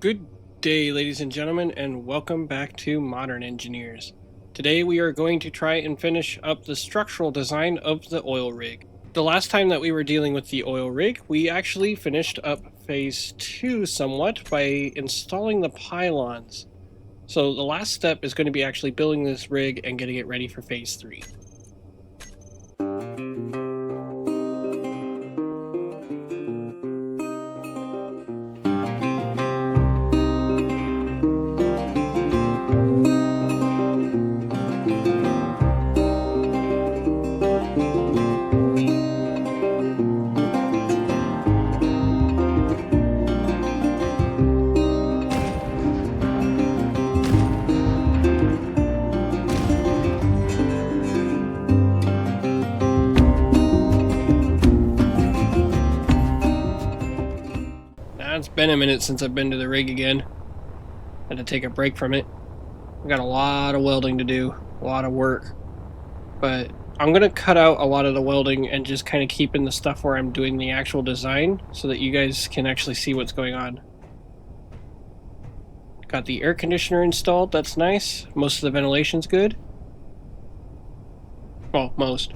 Good day, ladies and gentlemen, and welcome back to Modern Engineers. Today we are going to try and finish up the structural design of the oil rig. The last time that we were dealing with the oil rig, we actually finished up phase 2 somewhat by installing the pylons. So the last step is going to be actually building this rig and getting it ready for phase 3. It's been a minute since I've been to the rig again. Had to take a break from it. We got a lot of welding to do, a lot of work. But I'm going to cut out a lot of the welding and just kind of keep in the stuff where I'm doing the actual design so that you guys can actually see what's going on. Got the air conditioner installed, that's nice. Most of the ventilation's good. Well, most.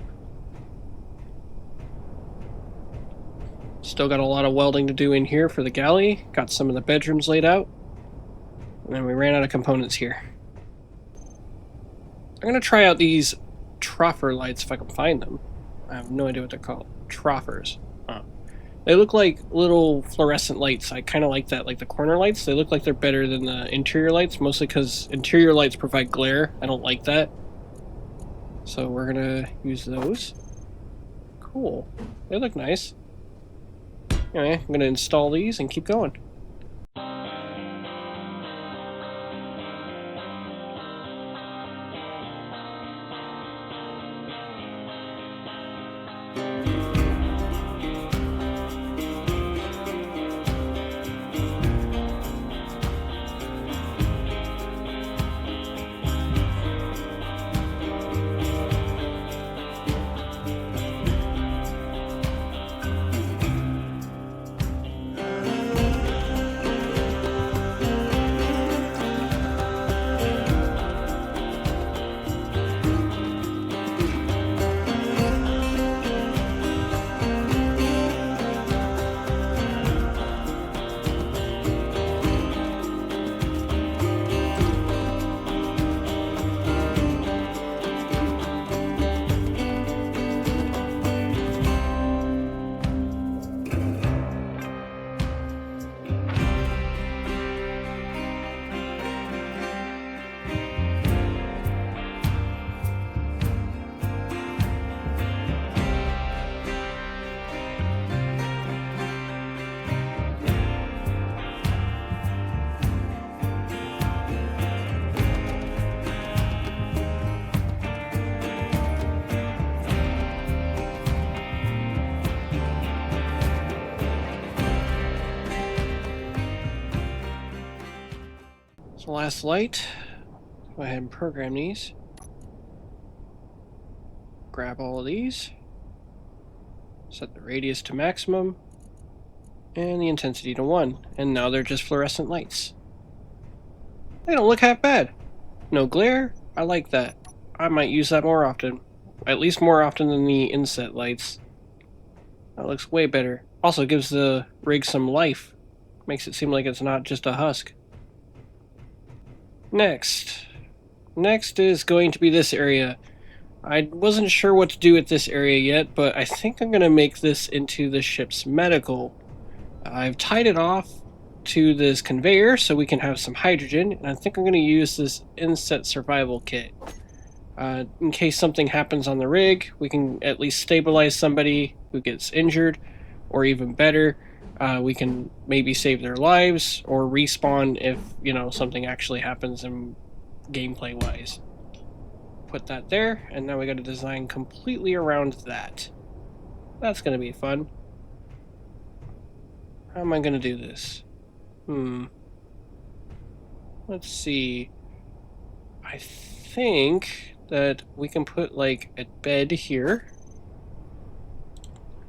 Still got a lot of welding to do in here for the galley. Got some of the bedrooms laid out. And then we ran out of components here. I'm going to try out these troffer lights if I can find them. I have no idea what they're called. Troffers. Huh. They look like little fluorescent lights. I kind of like that, like the corner lights. They look like they're better than the interior lights, mostly because interior lights provide glare. I don't like that. So we're going to use those. Cool. They look nice. Anyway, I'm going to install these and keep going. The last light. Go ahead and program these. Grab all of these. Set the radius to maximum. And the intensity to 1. And now they're just fluorescent lights. They don't look half bad. No glare. I like that. I might use that more often. At least more often than the inset lights. That looks way better. Also gives the rig some life. Makes it seem like it's not just a husk. Next is going to be this area. I wasn't sure what to do with this area yet, but I think I'm going to make this into the ship's medical. I've tied it off to this conveyor so we can have some hydrogen, and I think I'm going to use this inset survival kit. In case something happens on the rig, we can at least stabilize somebody who gets injured, or even better, we can maybe save their lives or respawn if, something actually happens in gameplay wise. Put that there, and now we got to design completely around that. That's going to be fun. How am I going to do this? Let's see. I think that we can put like a bed here.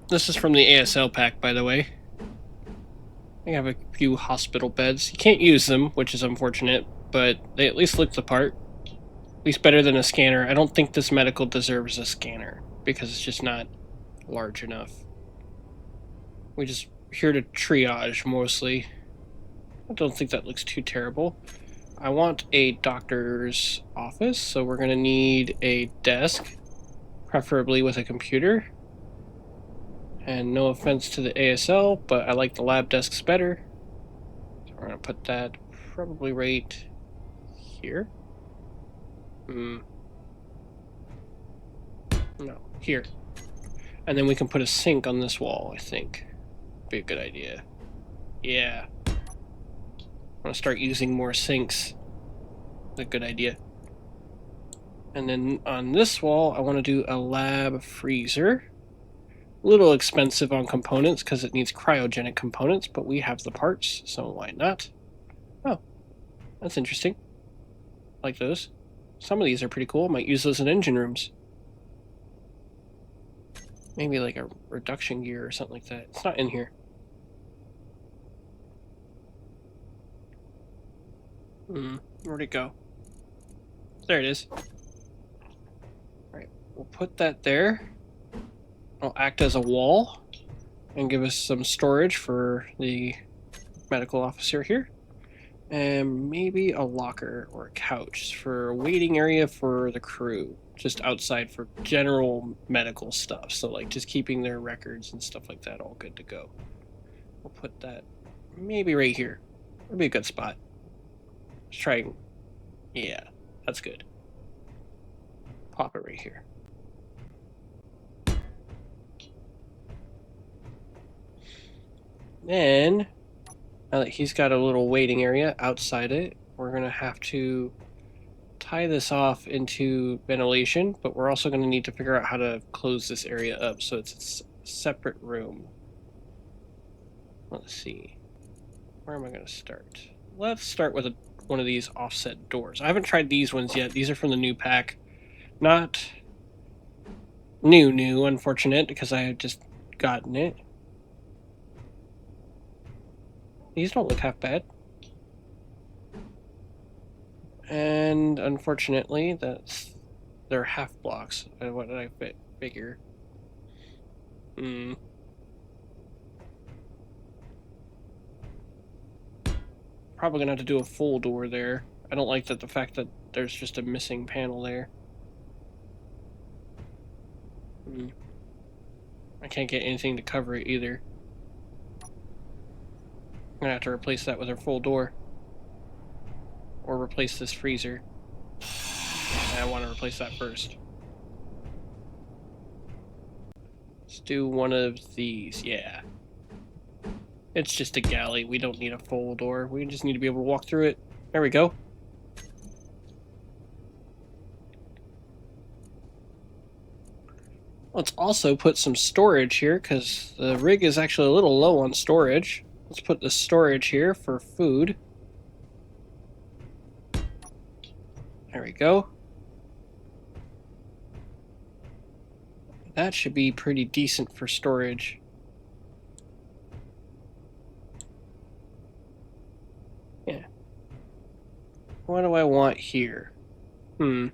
This is from the ASL pack, by the way. I have a few hospital beds. You can't use them, which is unfortunate, but they at least look the part. At least better than a scanner. I don't think this medical deserves a scanner because it's just not large enough. We're just here to triage mostly. I don't think that looks too terrible. I want a doctor's office, so we're going to need a desk, preferably with a computer. And no offense to the ASL, but I like the lab desks better. So we're going to put that probably right here. No, here. And then we can put a sink on this wall, I think. Be a good idea. Yeah. I'm going to start using more sinks. That's a good idea. And then on this wall, I want to do a lab freezer. A little expensive on components because it needs cryogenic components, but we have the parts, so why not? Oh, that's interesting. I like those. Some of these are pretty cool. Might use those in engine rooms. Maybe like a reduction gear or something like that. It's not in here. Where'd it go? There it is. Alright, we'll put that there. It'll act as a wall and give us some storage for the medical officer here. And maybe a locker or a couch for a waiting area for the crew. Just outside for general medical stuff. So like just keeping their records and stuff like that all good to go. We'll put that maybe right here. That'd be a good spot. Let's try. Yeah, that's good. Pop it right here. Then, now that he's got a little waiting area outside it, we're going to have to tie this off into ventilation, but we're also going to need to figure out how to close this area up so it's a separate room. Let's see. Where am I going to start? Let's start with one of these offset doors. I haven't tried these ones yet. These are from the new pack. Not new, unfortunate, because I had just gotten it. These don't look half bad. And unfortunately, they're half blocks. What did I figure? Probably gonna have to do a full door there. I don't like the fact that there's just a missing panel there. I can't get anything to cover it either. I'm gonna have to replace that with a full door. Or replace this freezer. And I want to replace that first. Let's do one of these, yeah. It's just a galley. We don't need a full door. We just need to be able to walk through it. There we go. Let's also put some storage here because the rig is actually a little low on storage. Let's put the storage here for food. There we go. That should be pretty decent for storage. Yeah. What do I want here? I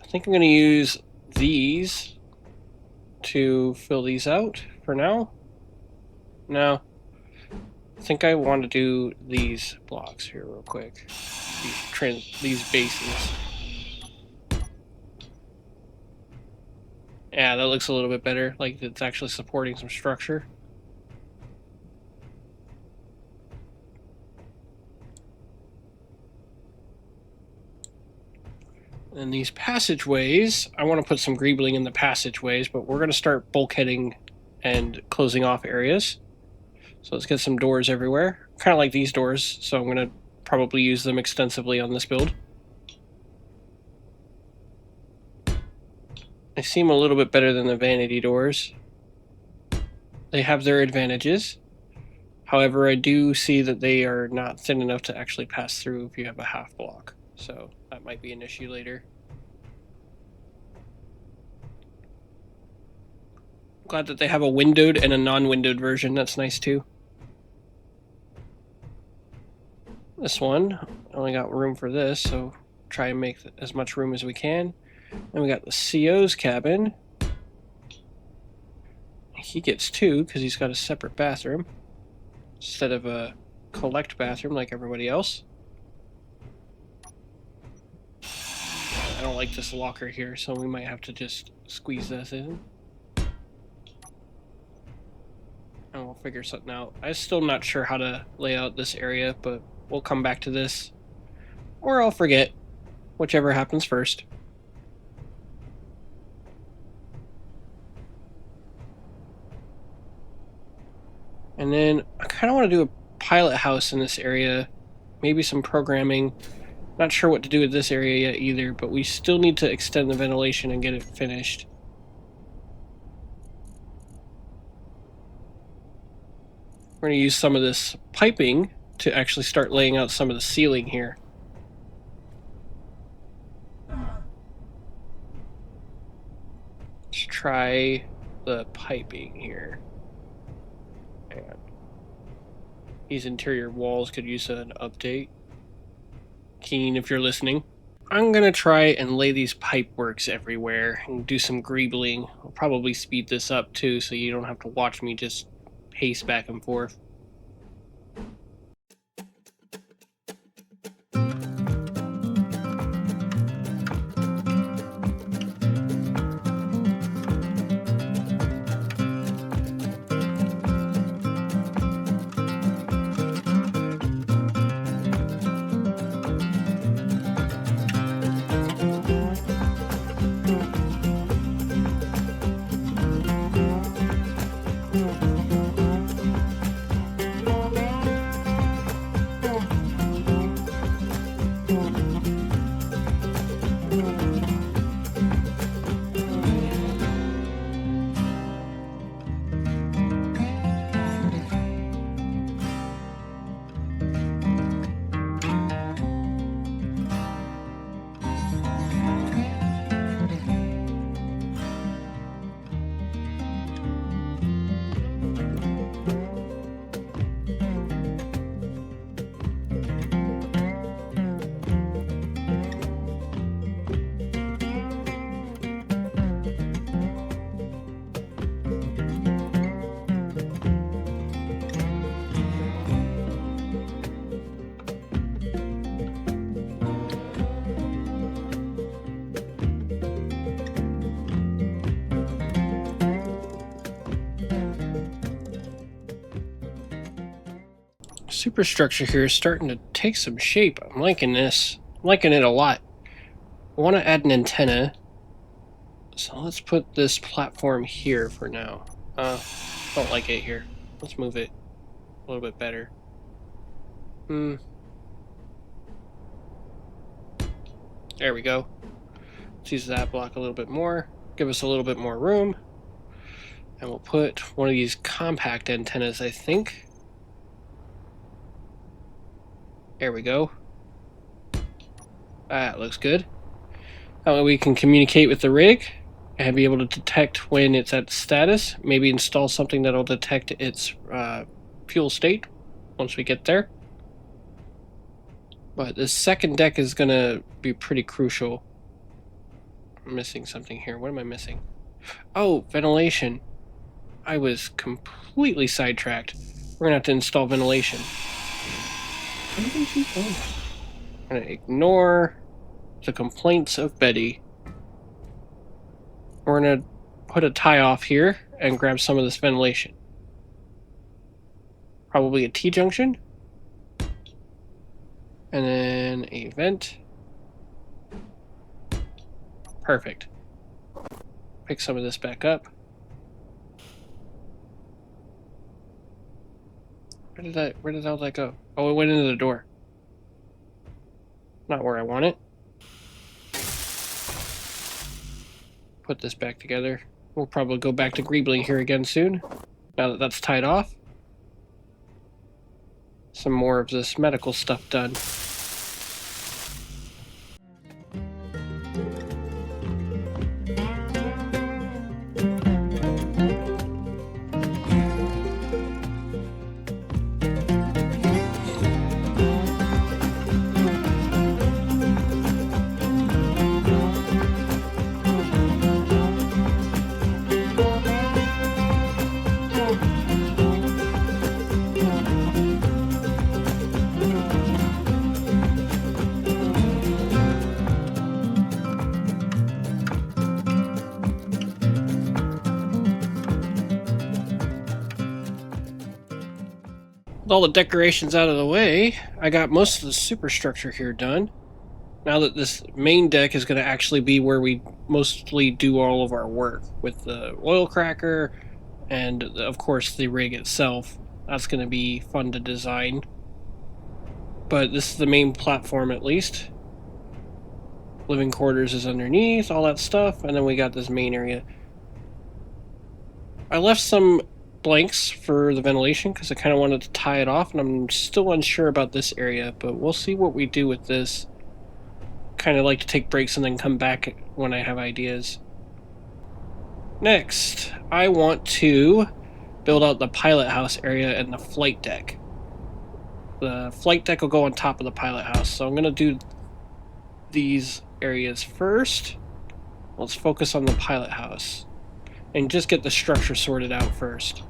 think I'm going to use these to fill these out for now. No. I think I want to do these blocks here real quick. These bases. Yeah, that looks a little bit better. Like it's actually supporting some structure. And these passageways, I want to put some greebling in the passageways, but we're going to start bulkheading and closing off areas. So let's get some doors everywhere. Kind of like these doors, so I'm going to probably use them extensively on this build. They seem a little bit better than the vanity doors. They have their advantages. However, I do see that they are not thin enough to actually pass through if you have a half block. So that might be an issue later. Glad that they have a windowed and a non-windowed version. That's nice too. This one, only got room for this, so try and make as much room as we can. Then we got the CO's cabin. He gets 2 because he's got a separate bathroom instead of a collect bathroom like everybody else. I don't like this locker here, so we might have to just squeeze this in. And we'll figure something out. I'm still not sure how to lay out this area, but we'll come back to this. Or I'll forget. Whichever happens first. And then I kind of want to do a pilot house in this area. Maybe some programming. Not sure what to do with this area yet either, but we still need to extend the ventilation and get it finished. We're going to use some of this piping to actually start laying out some of the ceiling here. Let's try the piping here. And these interior walls could use an update. Keen, if you're listening. I'm going to try and lay these pipe works everywhere and do some greebling. I'll probably speed this up too so you don't have to watch me just pace back and forth. Superstructure here is starting to take some shape. I'm liking this. I'm liking it a lot. I want to add an antenna. So let's put this platform here for now. Don't like it here. Let's move it a little bit better. There we go. Let's use that block a little bit more. Give us a little bit more room. And we'll put one of these compact antennas, I think. There we go. That looks good. That way we can communicate with the rig and be able to detect when it's at status. Maybe install something that'll detect its fuel state once we get there. But this second deck is going to be pretty crucial. I'm missing something here. What am I missing? Oh, ventilation. I was completely sidetracked. We're going to have to install ventilation. I'm going to ignore the complaints of Betty. We're going to put a tie off here and grab some of this ventilation. Probably a T-junction. And then a vent. Perfect. Pick some of this back up. Where did all that go? Oh, it went into the door. Not where I want it. Put this back together. We'll probably go back to greebling here again soon. Now that that's tied off. Some more of this medical stuff done. With all the decorations out of the way, I got most of the superstructure here done. Now that this main deck is going to actually be where we mostly do all of our work, with the oil cracker and, of course, the rig itself. That's going to be fun to design. But this is the main platform, at least. Living quarters is underneath, all that stuff, and then we got this main area. I left some blanks for the ventilation because I kind of wanted to tie it off, and I'm still unsure about this area, but we'll see what we do with this. Kind of like to take breaks and then come back when I have ideas. Next, I want to build out the pilot house area and the flight deck. The flight deck will go on top of the pilot house, so I'm going to do these areas first. Let's focus on the pilot house and just get the structure sorted out first.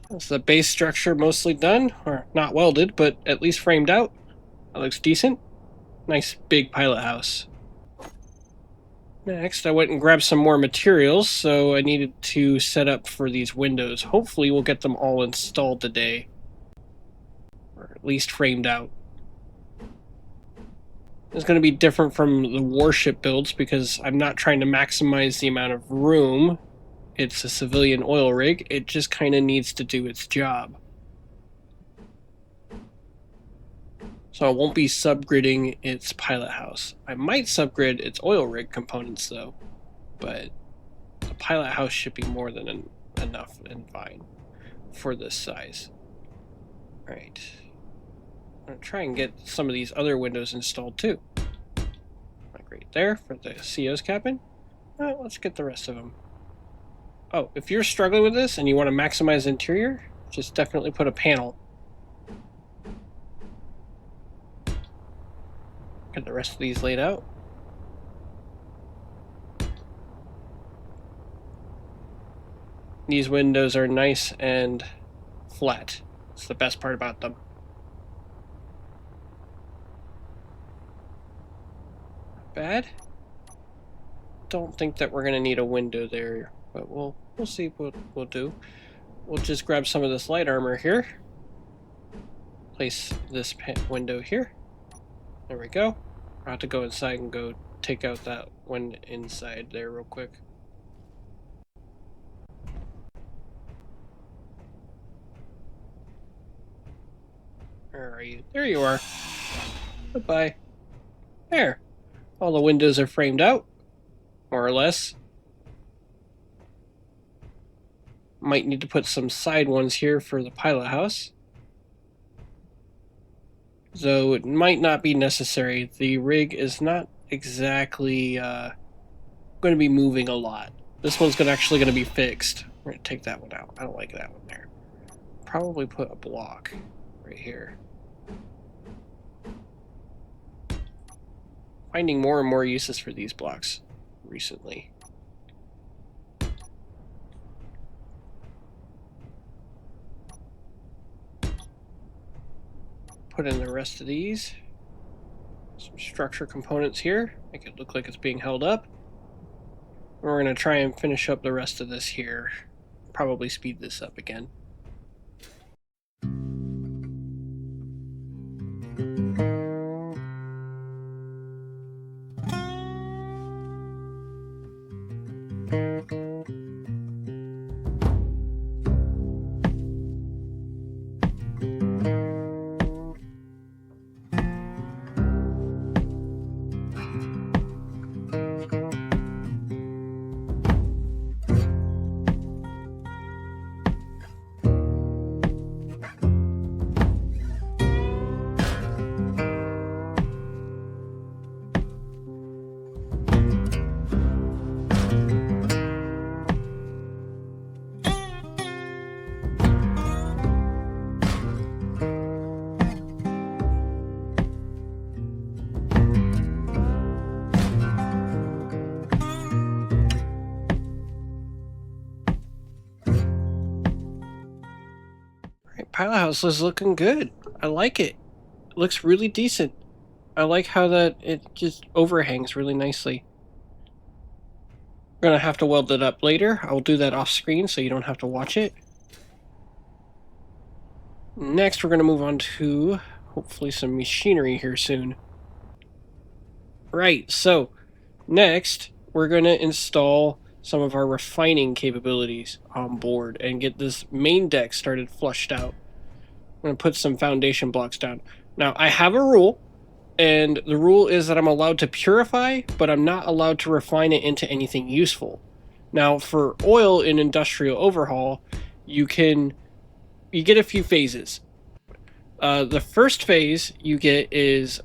That's the base structure mostly done, or not welded, but at least framed out. That looks decent. Nice big pilot house. Next, I went and grabbed some more materials, so I needed to set up for these windows. Hopefully we'll get them all installed today. Or at least framed out. It's going to be different from the warship builds because I'm not trying to maximize the amount of room. It's a civilian oil rig. It just kind of needs to do its job. So I won't be subgridding its pilot house. I might subgrid its oil rig components though, but the pilot house should be more than enough and fine for this size. Alright. I'm going to try and get some of these other windows installed too. Like right there for the CO's cabin. Well, let's get the rest of them. Oh, if you're struggling with this and you want to maximize the interior, just definitely put a panel. Get the rest of these laid out. These windows are nice and flat. It's the best part about them. Bad. Don't think that we're going to need a window there, but we'll see what we'll do. We'll just grab some of this light armor here. Place this window here. There we go. I'll have to go inside and go take out that one inside there real quick. Where are you? There you are. Goodbye. There. All the windows are framed out, more or less. Might need to put some side ones here for the pilot house. Though it might not be necessary. The rig is not exactly going to be moving a lot. This one's actually going to be fixed. We're going to take that one out. I don't like that one there. Probably put a block right here. Finding more and more uses for these blocks recently. put in the rest of these. Some structure components here. Make it look like it's being held up. We're going to try and finish up the rest of this here. Probably speed this up again. Pilot house is looking good. I like it. It looks really decent. I like how that it just overhangs really nicely. We're gonna have to weld it up later. I'll do that off screen so you don't have to watch it. Next, we're gonna move on to hopefully some machinery here soon. Right, so next we're gonna install some of our refining capabilities on board and get this main deck started flushed out. I'm going to put some foundation blocks down. Now, I have a rule, and the rule is that I'm allowed to purify, but I'm not allowed to refine it into anything useful. Now, for oil in industrial overhaul, you get a few phases. The first phase you get is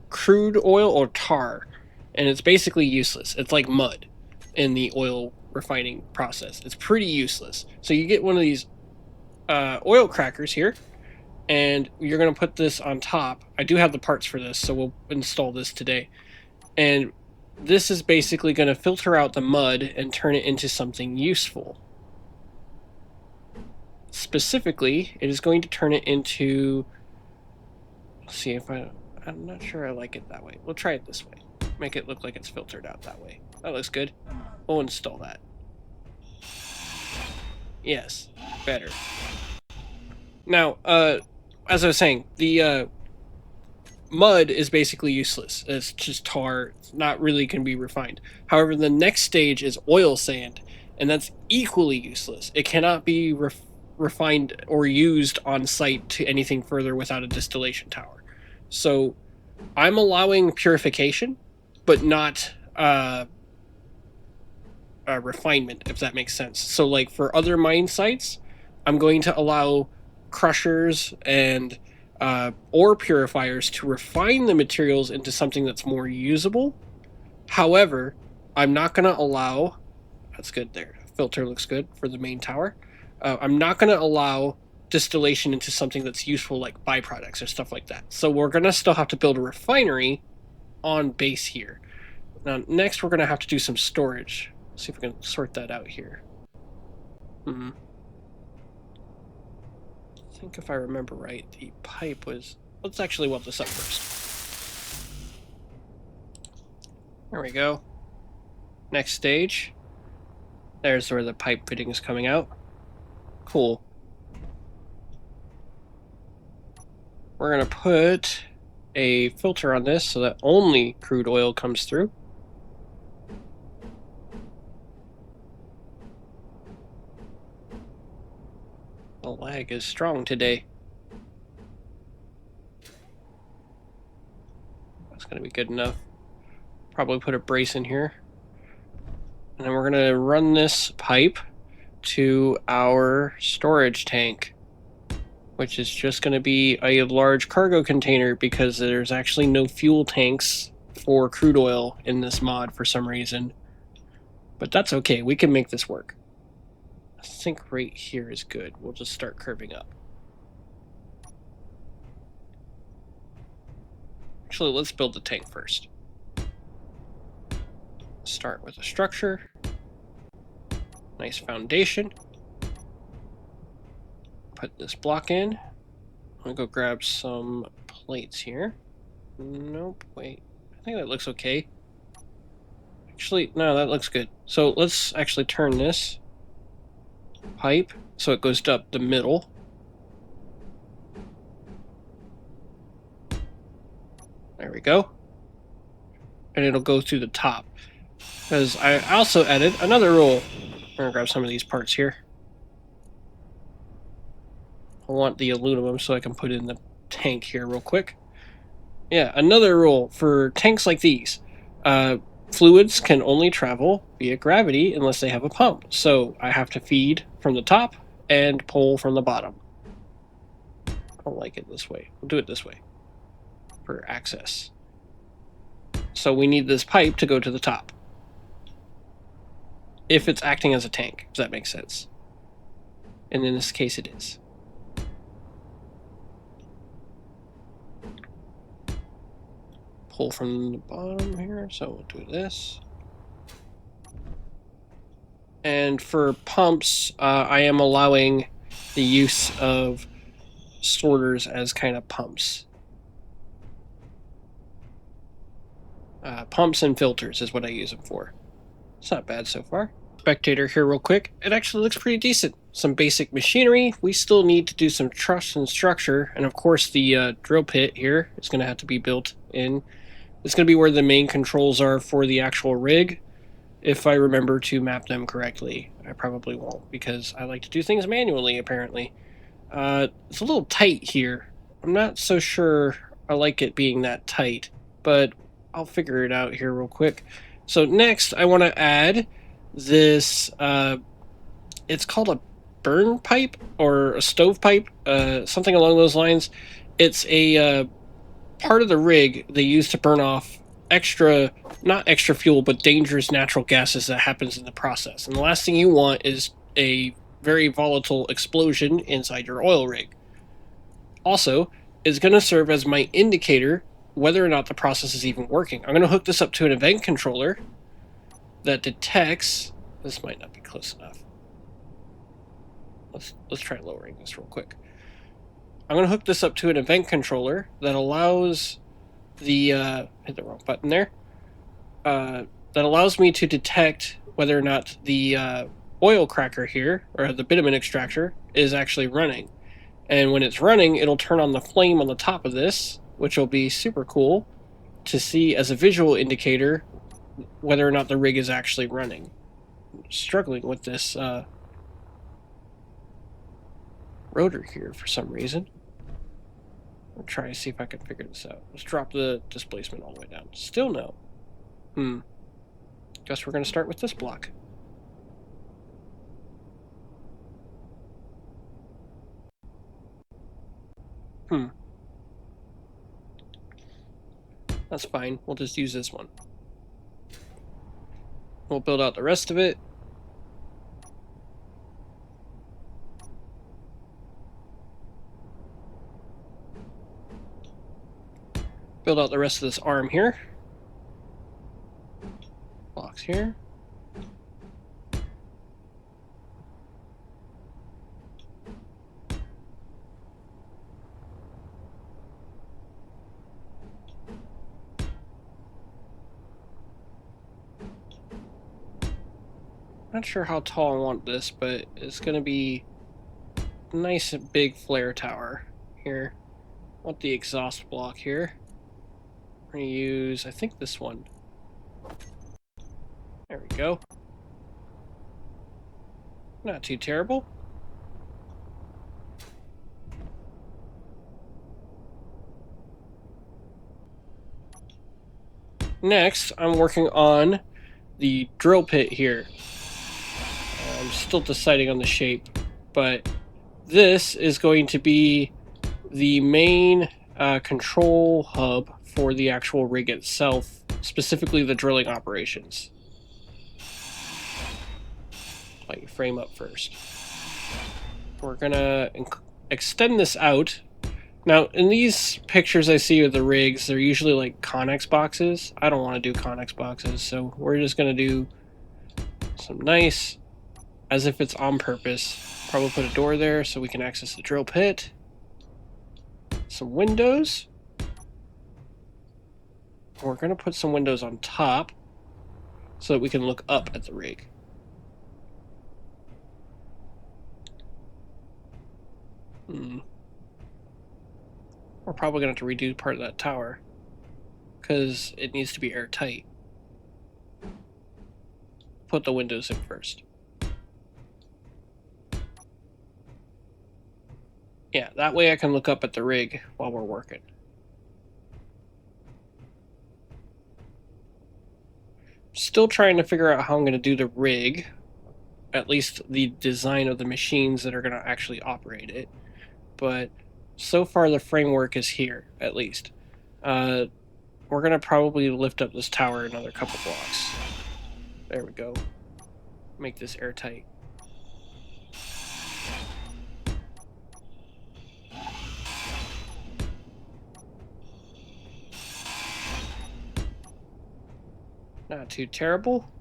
crude oil or tar, and it's basically useless. It's like mud in the oil refining process. It's pretty useless. So you get one of these oil crackers here, and you're going to put this on top. I do have the parts for this, so we'll install this today. And this is basically going to filter out the mud and turn it into something useful. Specifically, it is going to turn it into... Let's see if I'm not sure I like it that way. We'll try it this way. Make it look like it's filtered out that way. That looks good. We'll install that. Yes, better. Now, as I was saying, the mud is basically useless. It's just tar. It's not really can be refined. However, the next stage is oil sand, and that's equally useless. It cannot be refined or used on site to anything further without a distillation tower. So I'm allowing purification, but not refinement, if that makes sense. So like for other mine sites, I'm going to allow crushers and ore purifiers to refine the materials into something that's more usable. However, I'm not going to allow... That's good there. Filter looks good for the main tower. I'm not going to allow distillation into something that's useful like byproducts or stuff like that. So we're going to still have to build a refinery on base here. Now, next we're going to have to do some storage. Let's see if we can sort that out here. I think if I remember right, the pipe was... Let's actually weld this up first. There we go. Next stage. There's where the pipe fitting is coming out. Cool. We're going to put a filter on this so that only crude oil comes through. The lag is strong today. That's going to be good enough. Probably put a brace in here. And then we're going to run this pipe to our storage tank, which is just going to be a large cargo container because there's actually no fuel tanks for crude oil in this mod for some reason. But that's okay. We can make this work. I think right here is good. We'll just start curving up. Actually, let's build the tank first. Start with a structure. Nice foundation. Put this block in. I'll go grab some plates here. Nope, wait. I think that looks okay. Actually, no, that looks good. So let's actually turn this pipe so it goes up the middle. There we go. And it'll go through the top. Because I also added another rule. I'm going to grab some of these parts here. I want the aluminum so I can put in the tank here real quick. Yeah, another rule for tanks like these. Fluids can only travel via gravity unless they have a pump. So I have to feed from the top and pull from the bottom. I don't like it this way. We'll do it this way for access. So we need this pipe to go to the top. If it's acting as a tank, does that make sense? And in this case it is. Pull from the bottom here, so we'll do this. And for pumps, I am allowing the use of sorters as kind of pumps. Pumps and filters is what I use them for. It's not bad so far. Spectator here real quick. It actually looks pretty decent. Some basic machinery. We still need to do some truss and structure. And of course the drill pit here is going to have to be built in. It's going to be where the main controls are for the actual rig. If I remember to map them correctly. I probably won't because I like to do things manually apparently. It's a little tight here. I'm not so sure I like it being that tight, but I'll figure it out here real quick. So next I want to add this, it's called a burn pipe or a stove pipe, something along those lines. It's a part of the rig they use to burn off not extra fuel, but dangerous natural gases that happens in the process. And the last thing you want is a very volatile explosion inside your oil rig. Also, it's going to serve as my indicator whether or not the process is even working. I'm going to hook this up to an event controller that detects... This might not be close enough. Let's try lowering this real quick. I'm going to hook this up to an event controller that allows the... hit the wrong button there. That allows me to detect whether or not the oil cracker here, or the bitumen extractor, is actually running. And when it's running, it'll turn on the flame on the top of this, which will be super cool to see as a visual indicator whether or not the rig is actually running. I'm struggling with this rotor here for some reason. I'll try to see if I can figure this out. Let's drop the displacement all the way down. Still no. Guess we're going to start with this block. That's fine. We'll just use this one. We'll build out the rest of it. Build out the rest of this arm here. Blocks here. Not sure how tall I want this, but it's going to be a nice and big flare tower here. I want the exhaust block here. We're going to use, I think, this one. There we go. Not too terrible. Next, I'm working on the drill pit here. I'm still deciding on the shape, but this is going to be the main control hub for the actual rig itself, specifically the drilling operations. Light your frame up first. We're gonna extend this out. Now, in these pictures I see of the rigs, they're usually like Connex boxes. I don't want to do Connex boxes, so we're just gonna do some nice, as if it's on purpose. Probably put a door there so we can access the drill pit. some windows. We're going to put some windows on top so that we can look up at the rig. We're probably going to have to redo part of that tower because it needs to be airtight. Put the windows in first. Yeah, that way I can look up at the rig while we're working. Still trying to figure out how I'm going to do the rig, at least the design of the machines that are going to actually operate it. But so far the framework is here, at least. We're going to probably lift up this tower another couple blocks. There we go. Make this airtight. Not too terrible.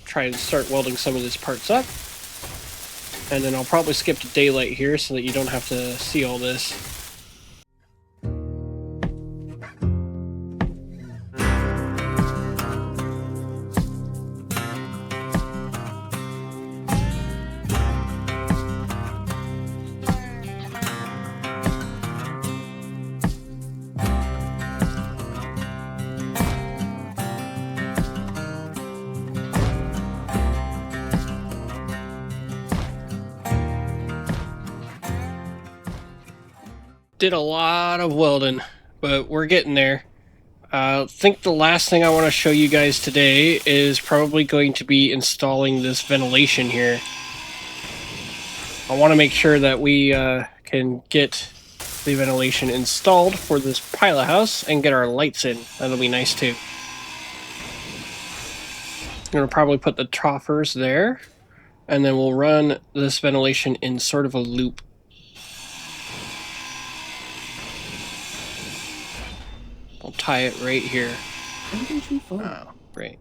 Try and start welding some of these parts up. And then I'll probably skip to daylight here so that you don't have to see all this. Did a lot of welding, but we're getting there. I think the last thing I want to show you guys today is probably going to be installing this ventilation here. I want to make sure that we can get the ventilation installed for this pilot house and get our lights in. That'll be nice too. I'm going to probably put the troffers there, and then we'll run this ventilation in sort of a loop. I'll tie it right here. Oh, great.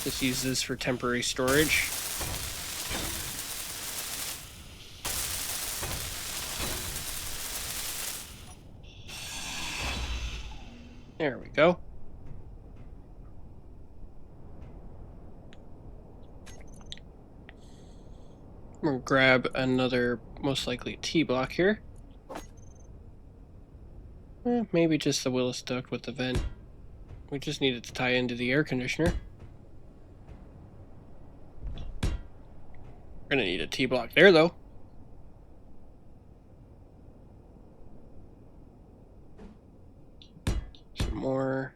Just use this for temporary storage. There we go. I'm gonna grab another, most likely T-block here. Maybe just the Willis duct with the vent. We just need it to tie into the air conditioner. We're gonna need a T-block there though. Some more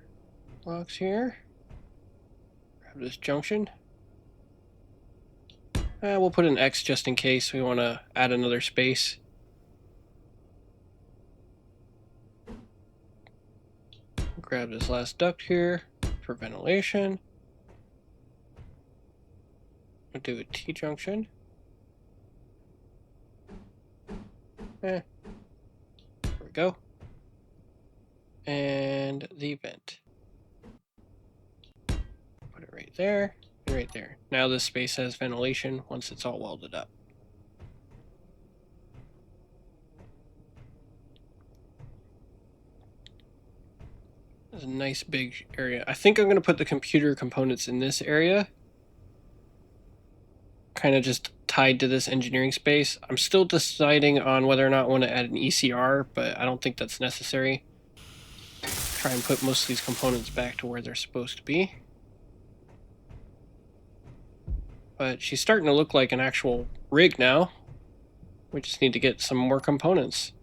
blocks here. Grab this junction. We'll put an X just in case we want to add another space. Grab this last duct here for ventilation. We'll do a T-junction. There we go. And the vent. Put it right there and right there. Now this space has ventilation once it's all welded up. There's a nice big area. I think I'm going to put the computer components in this area. Kind of just tied to this engineering space. I'm still deciding on whether or not I want to add an ECR, but I don't think that's necessary. Try and put most of these components back to where they're supposed to be. But she's starting to look like an actual rig now. We just need to get some more components.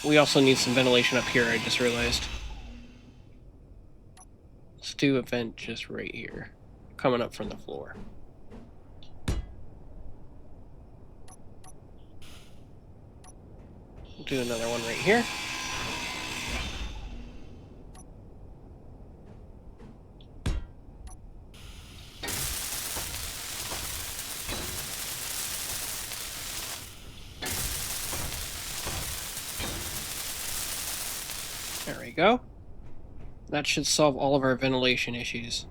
We also need some ventilation up here, I just realized. Let's do a vent just right here, coming up from the floor. We'll do another one right here. There we go. That should solve all of our ventilation issues.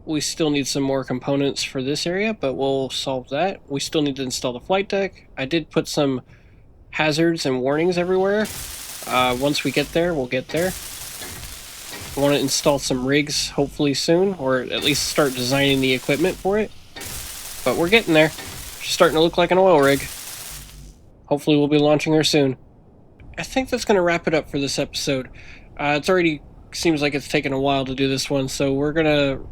We still need some more components for this area, but we'll solve that. We still need to install the flight deck. I did put some hazards and warnings everywhere. Once we get there, we'll get there. I want to install some rigs hopefully soon, or at least start designing the equipment for it. But we're getting there. She's starting to look like an oil rig. Hopefully we'll be launching her soon. I think that's going to wrap it up for this episode. It's already seems like it's taken a while to do this one, so we're going to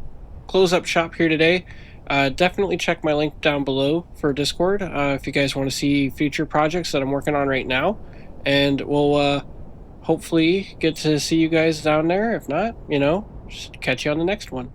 close up shop here today. Definitely check my link down below for Discord if you guys want to see future projects that I'm working on right now. And we'll hopefully get to see you guys down there. If not, just catch you on the next one.